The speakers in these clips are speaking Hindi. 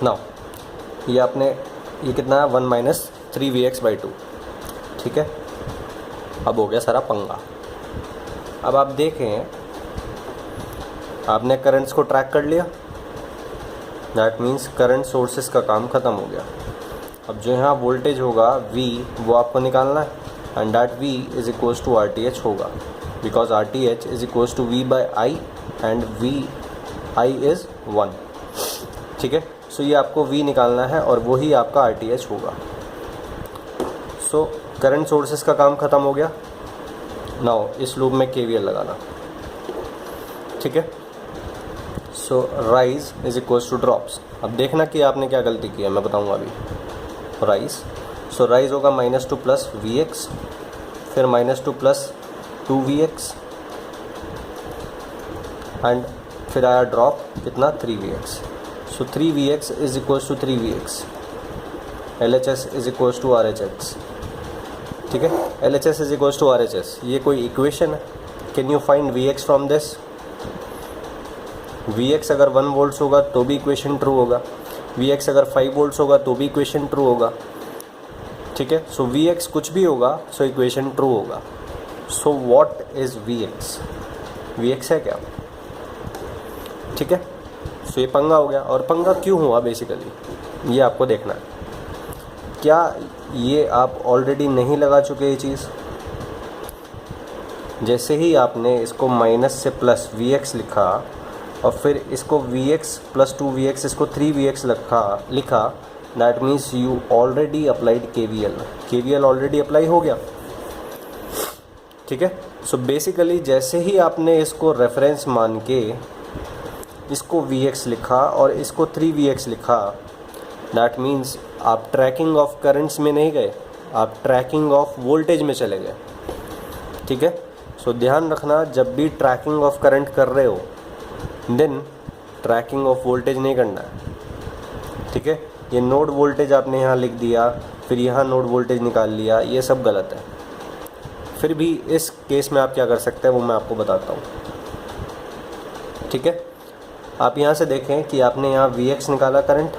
नाउ ये कितना है 1 माइनस 3vx/2, ठीक है। अब हो गया सारा पंगा। अब आप देखें, आपने करंट्स को ट्रैक कर लिया, दैट मीन्स करंट सोर्सेस का काम ख़त्म हो गया। अब जो यहाँ वोल्टेज होगा V वो आपको निकालना है, and that V is equals to RTH होगा, because RTH is equals to V/I and VI is 1, ठीक है। सो ये आपको V निकालना है और वही आपका RTH होगा। सो करंट सोर्सेस का काम ख़त्म हो गया। नाउ इस लूप में KVL लगाना, ठीक है। So rise is equals to drops. अब देखना कि आपने क्या गलती की है, मैं बताऊंगा अभी। राइज, सो राइज होगा -2 प्लस Vx, फिर -2 प्लस 2Vx, एंड फिर आया ड्रॉप कितना 3Vx। So 3Vx is equals to 3Vx, LHS is equals to RHS, ठीक है। LHS is equals to RHS, ये कोई इक्वेशन है। Can you find Vx from this? Vx अगर 1 वोल्ट्स होगा तो भी इक्वेशन ट्रू होगा, Vx अगर 5 वोल्ट्स होगा तो भी इक्वेशन ट्रू होगा, ठीक है। सो Vx कुछ भी होगा सो इक्वेशन ट्रू होगा। So what is Vx? Vx है क्या, ठीक है। सो ये पंगा हो गया। और पंगा क्यों हुआ बेसिकली ये आपको देखना है। क्या ये आप ऑलरेडी नहीं लगा चुके ये चीज़? जैसे ही आपने इसको माइनस से प्लस Vx लिखा और फिर इसको Vx प्लस 2Vx इसको 3Vx लिखा, that means you already applied KVL already apply हो गया, ठीक है। सो बेसिकली जैसे ही आपने इसको रेफरेंस मान के इसको Vx लिखा और इसको 3Vx लिखा, दैट मीन्स आप ट्रैकिंग ऑफ करंट्स में नहीं गए, आप ट्रैकिंग ऑफ वोल्टेज में चले गए, ठीक है। सो ध्यान रखना, जब भी ट्रैकिंग ऑफ करंट कर रहे हो देन ट्रैकिंग ऑफ वोल्टेज नहीं करना है, ठीक है। ये नोड वोल्टेज आपने यहाँ लिख दिया, फिर यहाँ नोड वोल्टेज निकाल लिया, ये सब गलत है। फिर भी इस केस में आप क्या कर सकते हैं वो मैं आपको बताता हूँ, ठीक है। आप यहाँ से देखें कि आपने यहाँ Vx निकाला करंट,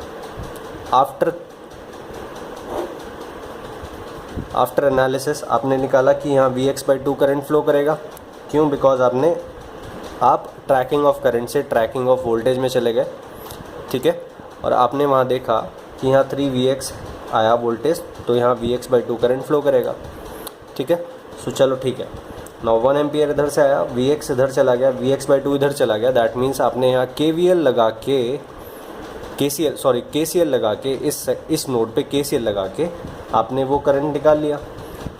आफ्टर एनालिसिस आपने निकाला कि यहाँ Vx/2 करंट फ्लो करेगा। क्यों? बिकॉज आप ट्रैकिंग ऑफ करंट से ट्रैकिंग ऑफ वोल्टेज में चले गए, ठीक है। और आपने वहाँ देखा कि यहाँ 3Vx आया वोल्टेज, तो यहाँ Vx/2 करंट फ्लो करेगा, ठीक है। सो चलो ठीक है। नाउ 1 एम्पियर इधर से आया, Vx इधर चला गया, Vx/2 इधर चला गया, दैट मीन्स आपने यहाँ KCL लगा के इस नोड पे KCL लगा के आपने वो करंट निकाल लिया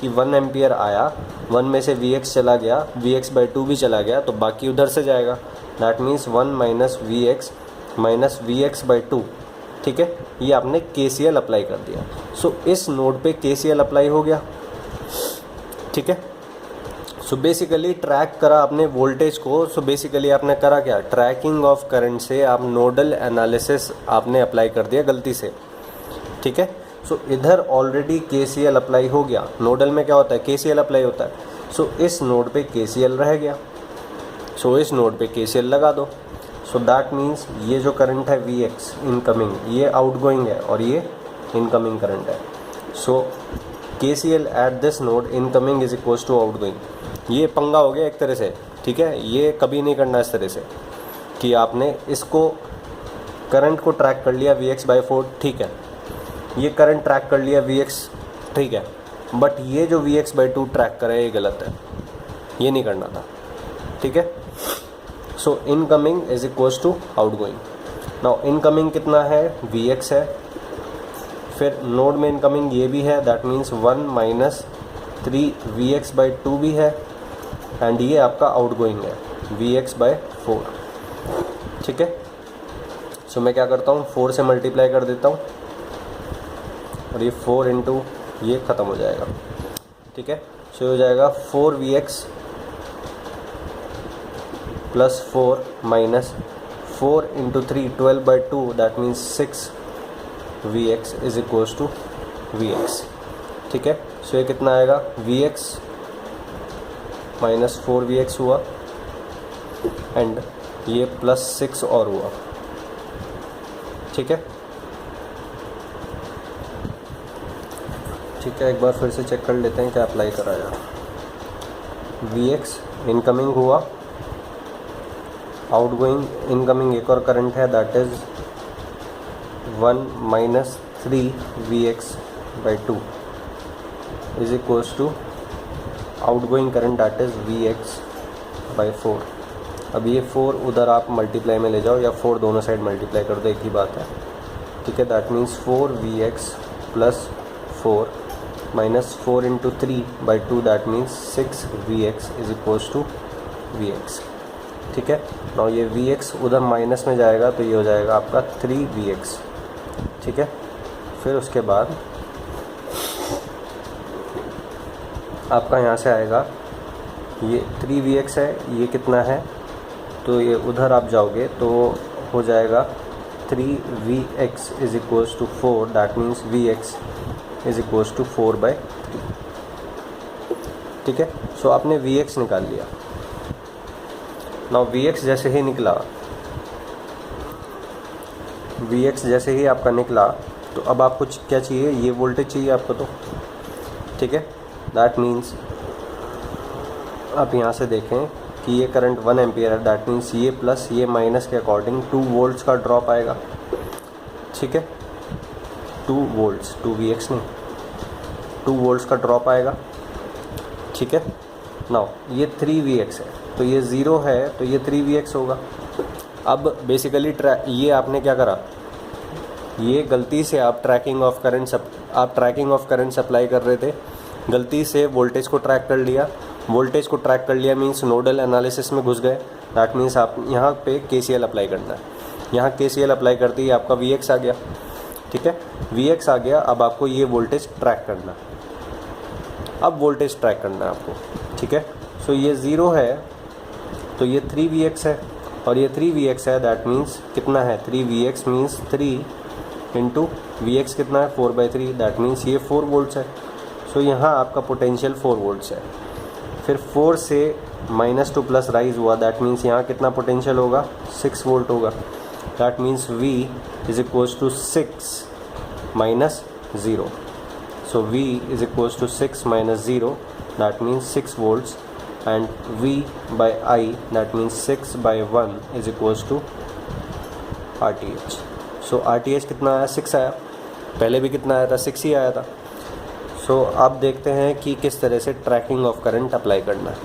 कि 1 एम्पियर आया, 1 में से Vx चला गया, Vx/2 भी चला गया, तो बाकी उधर से जाएगा, that means 1 minus Vx minus Vx/2, ठीक है। ये आपने KCL अप्लाई कर दिया। सो इस नोड पे KCL अप्लाई हो गया, ठीक है। सो बेसिकली ट्रैक करा आपने वोल्टेज को। सो बेसिकली आपने करा क्या, ट्रैकिंग ऑफ करंट से आप नोडल एनालिसिस आपने अप्लाई कर दिया गलती से, ठीक है। सो इधर ऑलरेडी KCL अप्लाई हो गया। नोडल में क्या होता है, KCL अप्लाई होता है। सो इस नोड पे KCL रह गया, सो इस नोड पे KCL लगा दो। सो दैट मीन्स ये जो करंट है Vx इनकमिंग, ये आउटगोइंग है और ये इनकमिंग करंट है। So KCL at this node incoming is equals to outgoing. ये पंगा हो गया एक तरह से, ठीक है। ये कभी नहीं करना इस तरह से कि आपने इसको करंट को ट्रैक कर लिया Vx/4, ठीक है, ये करंट ट्रैक कर लिया Vx, ठीक है, बट ये जो Vx/2 ट्रैक करे ये गलत है, ये नहीं करना था, ठीक है। So incoming is equals to outgoing. Now incoming कितना है, Vx है, फिर नोड में इनकमिंग ये भी है, दैट मीन्स 1 माइनस 3Vx/2 भी है, एंड ये आपका आउटगोइंग है Vx/4, ठीक है। सो मैं क्या करता हूँ, 4 से मल्टीप्लाई कर देता हूँ और ये 4 इंटू ये ख़त्म हो जाएगा, ठीक है। सो हो जाएगा 4Vx plus 4 minus 4 into 3 12/2, that means 6Vx is equals to Vx, ठीक है। सो ये कितना आएगा, Vx माइनस 4Vx हुआ एंड ये प्लस 6 और हुआ, ठीक है। ठीक है, एक बार फिर से चेक कर लेते हैं क्या अप्लाई कराया। Vx इनकमिंग हुआ, आउटगोइंग इनकमिंग एक और करंट है that is 1 minus 3 Vx/2 is equals to outgoing current that is Vx/4। अब ये 4 उधर आप मल्टीप्लाई में ले जाओ या 4 दोनों साइड मल्टीप्लाई कर दो, एक ही बात है। ठीक है, that means 4Vx plus 4 minus 4 into 3/2 that means 6Vx is equals to Vx। ठीक है, नाउ ये Vx उधर माइनस में जाएगा तो ये हो जाएगा आपका 3Vx। ठीक है, फिर उसके बाद आपका यहाँ से आएगा ये 3Vx है, ये कितना है, तो ये उधर आप जाओगे तो हो जाएगा 3Vx is equals to 4 that means Vx is equals to 4/3। ठीक है, सो आपने Vx निकाल लिया। नाउ Vx जैसे ही निकला, Vx जैसे ही आपका निकला तो अब आपको क्या चाहिए, ये वोल्टेज चाहिए आपको तो। ठीक है, दैट मीन्स आप यहाँ से देखें कि ये करंट 1 एम्पियर है, दैट मीन्स ये प्लस ये माइनस के अकॉर्डिंग 2 वोल्ट्स का ड्रॉप आएगा। ठीक है, 2 वोल्ट्स, 2Vx नहीं, 2 वोल्ट्स का ड्रॉप आएगा। ठीक है, नाउ ये 3Vx है तो ये 0 है तो ये 3Vx होगा। अब बेसिकली ये आपने क्या करा, ये गलती से आप ट्रैकिंग ऑफ करंट सप्लाई कर रहे थे, गलती से वोल्टेज को ट्रैक कर लिया। वोल्टेज को ट्रैक कर लिया मीन्स नोडल एनालिसिस में घुस गए, दैट मीन्स आप यहाँ पे KCL अप्लाई करना है। यहाँ KCL अप्लाई करते ही आपका Vx आ गया। ठीक है, Vx आ गया, अब आपको ये वोल्टेज ट्रैक करना है। अब वोल्टेज ट्रैक करना है आपको। ठीक है, सो ये 0 है तो ये 3Vx है और ये 3Vx है, दैट मीन्स कितना है, 3Vx मीन्स 3 इंटू Vx कितना है 4/3 दैट मीन्स ये 4 वोल्ट्स है। सो यहाँ आपका पोटेंशियल 4 वोल्ट्स है। फिर 4 से -2 प्लस राइज हुआ, दैट मीन्स यहाँ कितना पोटेंशियल होगा, 6 वोल्ट होगा। That means V is equals to 6 minus 0। So V is equals to 6 minus 0 that means 6 volts and V/I that means 6/1 is equals to RTH। So RTH कितना आया, 6 आया, पहले भी कितना आया था, 6 ही आया था। सो अब देखते हैं कि किस तरह से ट्रैकिंग ऑफ करंट अप्लाई करना है।